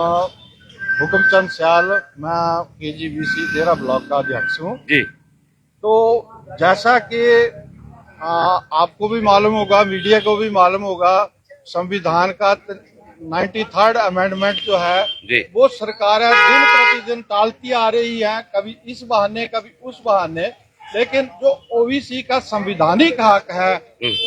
हुकुमचंद स्याल, मैं KGBC देरा ब्लॉक का अध्यक्ष हूँ जी। तो जैसा कि आपको भी मालूम होगा, मीडिया को भी मालूम होगा, संविधान का 93rd अमेंडमेंट जो है जी। वो सरकारें दिन प्रतिदिन टालती आ रही हैं, कभी इस बहाने कभी उस बहाने, लेकिन जो OBC का संविधानिक हक है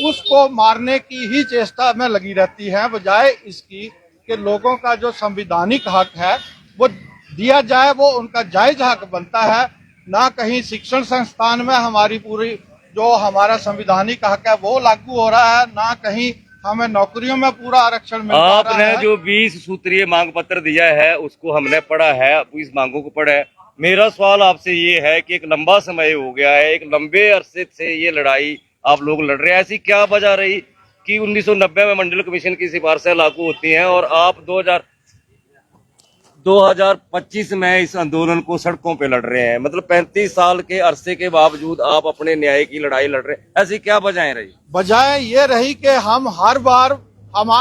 उसको मारने की ही चेष्टा में लगी रहती है, बजाय इसकी कि लोगों का जो संविधानिक हक है वो दिया जाए। वो उनका जायज हक बनता है। ना कहीं शिक्षण संस्थान में हमारी पूरी जो हमारा संविधानिक हक है वो लागू हो रहा है, ना कहीं हमें नौकरियों में पूरा आरक्षण मिल रहा है। आपने जो 20 सूत्रीय मांग पत्र दिया है उसको हमने पढ़ा है, इस मांगों को पढ़ा है। मेरा सवाल आपसे ये है कि एक लंबा समय हो गया है, एक लंबे अरसे से ये लड़ाई आप लोग लड़ रहे हैं। ऐसी क्या वजह रही कि 1990 में मंडल कमीशन की सिफारिशें लागू होती हैं और आप 2025 में इस आंदोलन को सड़कों पे लड़ रहे हैं? मतलब 35 साल के अरसे के बावजूद आप अपने न्याय की लड़ाई लड़ रहे हैं। ऐसी क्या वजह रही? वजह ये रही कि हम हर बार हम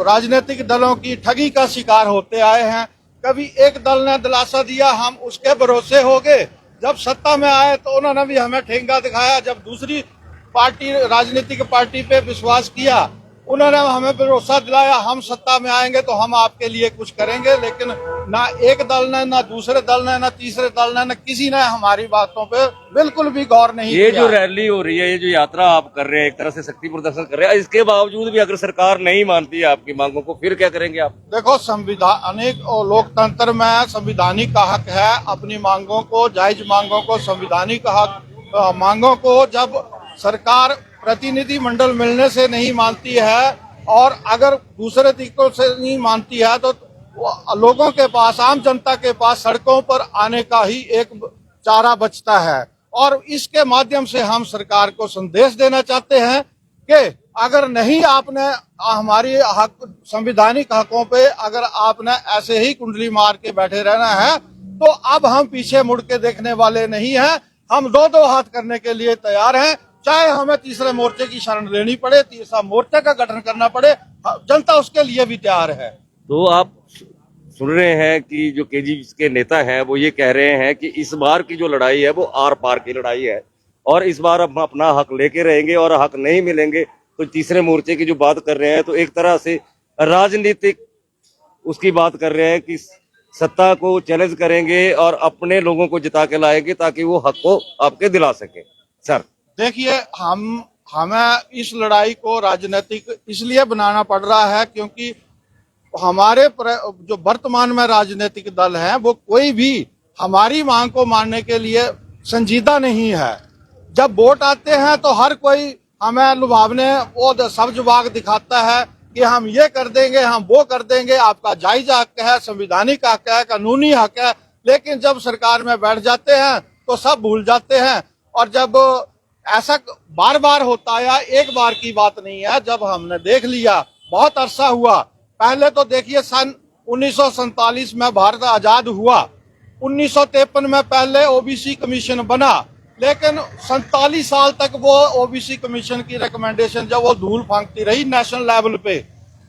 राजनीतिक दलों की ठगी का शिकार होते आए हैं। कभी एक दल ने दिलासा दिया, हम उसके भरोसे हो गए। जब सत्ता में आए तो उन्होंने भी हमें ठेंगा दिखाया। जब दूसरी पार्टी राजनीतिक पार्टी पे विश्वास किया, उन्होंने हमें भरोसा दिलाया, हम सत्ता में आएंगे तो हम आपके लिए कुछ करेंगे। लेकिन ना एक दल ने, ना दूसरे दल ने, ना तीसरे दल ने, ना किसी ने हमारी बातों पे बिल्कुल भी गौर नहीं किया। ये जो रैली हो रही है, ये जो यात्रा आप कर रहे हैं, एक तरह से शक्ति प्रदर्शन कर रहे हैं, इसके बावजूद भी अगर सरकार नहीं मानती है आपकी मांगों को, फिर क्या करेंगे आप? देखो, संविधानिक और लोकतंत्र में संविधानिक का हक है अपनी मांगों को, जायज मांगों को, संविधानिक हक मांगों को जब सरकार प्रतिनिधि मंडल मिलने से नहीं मानती है और अगर दूसरे तरीकों से नहीं मानती है तो लोगों के पास, आम जनता के पास सड़कों पर आने का ही एक चारा बचता है। और इसके माध्यम से हम सरकार को संदेश देना चाहते हैं कि अगर नहीं आपने हमारी हक, संविधानिक हकों पे अगर आपने ऐसे ही कुंडली मार के बैठे रहना है तो अब हम पीछे मुड़ के देखने वाले नहीं हैं। हम दो हाथ करने के लिए तैयार हैं, चाहे हमें तीसरे मोर्चे की शरण लेनी पड़े, तीसरा मोर्चे का गठन करना पड़े, जनता उसके लिए भी तैयार है। तो आप सुन रहे हैं कि जो KGBC के नेता हैं वो ये कह रहे हैं कि इस बार की जो लड़ाई है वो आर पार की लड़ाई है और इस बार हम अपना हक लेके रहेंगे और हक नहीं मिलेंगे तो तीसरे मोर्चे की जो बात कर रहे हैं तो एक तरह से राजनीतिक उसकी बात कर रहे हैं कि सत्ता को चैलेंज करेंगे और अपने लोगों को जिता के लाएंगे ताकि वो हक को आपके दिला सके। सर देखिए, हमें इस लड़ाई को राजनीतिक इसलिए बनाना पड़ रहा है क्योंकि हमारे जो वर्तमान में राजनीतिक दल हैं वो कोई भी हमारी मांग को मानने के लिए संजीदा नहीं है। जब वोट आते हैं तो हर कोई हमें लुभावने वो सब्ज बाग दिखाता है कि हम ये कर देंगे, हम वो कर देंगे, आपका जायज हक है, संविधानिक हक है, कानूनी हक है। लेकिन जब सरकार में बैठ जाते हैं तो सब भूल जाते हैं। और जब ऐसा बार बार होता है, एक बार की बात नहीं है, जब हमने देख लिया, बहुत अरसा हुआ। पहले तो देखिए, सन 1947 में भारत आजाद हुआ, 1953 में पहले OBC कमीशन बना, लेकिन 47 साल तक वो OBC कमीशन की रिकमेंडेशन जब वो धूल फांकती रही नेशनल लेवल पे।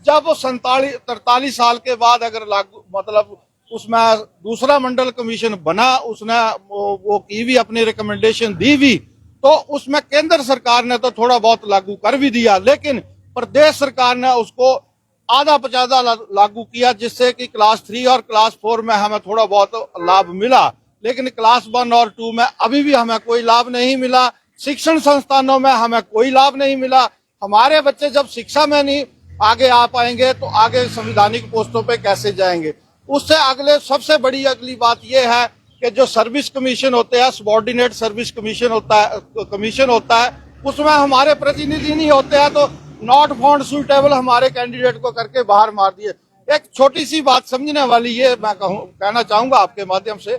जब वो 43 साल के बाद अगर लागू, मतलब उसमें दूसरा मंडल कमीशन बना, उसने वो की भी अपनी रिकमेंडेशन दी भी, तो उसमें केंद्र सरकार ने तो थोड़ा बहुत लागू कर भी दिया, लेकिन प्रदेश सरकार ने उसको आधा पचाधा लागू किया, जिससे कि क्लास 3 और क्लास 4 में हमें थोड़ा बहुत लाभ मिला, लेकिन क्लास 1 और 2 में अभी भी हमें कोई लाभ नहीं मिला। शिक्षण संस्थानों में हमें कोई लाभ नहीं मिला। हमारे बच्चे जब शिक्षा में नहीं आगे आ पाएंगे तो आगे संविधानिक पोस्टों पे कैसे जाएंगे? उससे सबसे बड़ी अगली बात यह है कि जो सर्विस कमीशन होते हैं, सबॉर्डिनेट सर्विस कमीशन होता है, उसमें हमारे प्रतिनिधि नहीं होते हैं, तो नॉट फाउंड सुटेबल हमारे कैंडिडेट को करके बाहर मार दिए। एक छोटी सी बात समझने वाली ये मैं कहना चाहूंगा आपके माध्यम से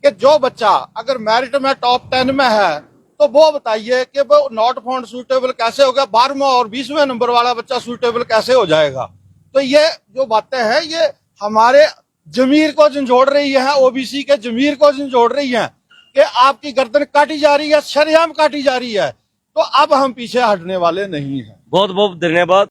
कि जो बच्चा अगर मेरिट में टॉप 10 में है तो वो बताइए कि वो नॉट फाउंड सुटेबल कैसे होगा? 12वें और 20वें नंबर वाला बच्चा सुटेबल कैसे हो जाएगा? तो ये जो बातें हैं ये हमारे जमीर को झंझोड़ रही है, OBC के जमीर को झंझोड़ रही है कि आपकी गर्दन काटी जा रही है, शरेआम काटी जा रही है। तो अब हम पीछे हटने वाले नहीं हैं। बहुत बहुत धन्यवाद।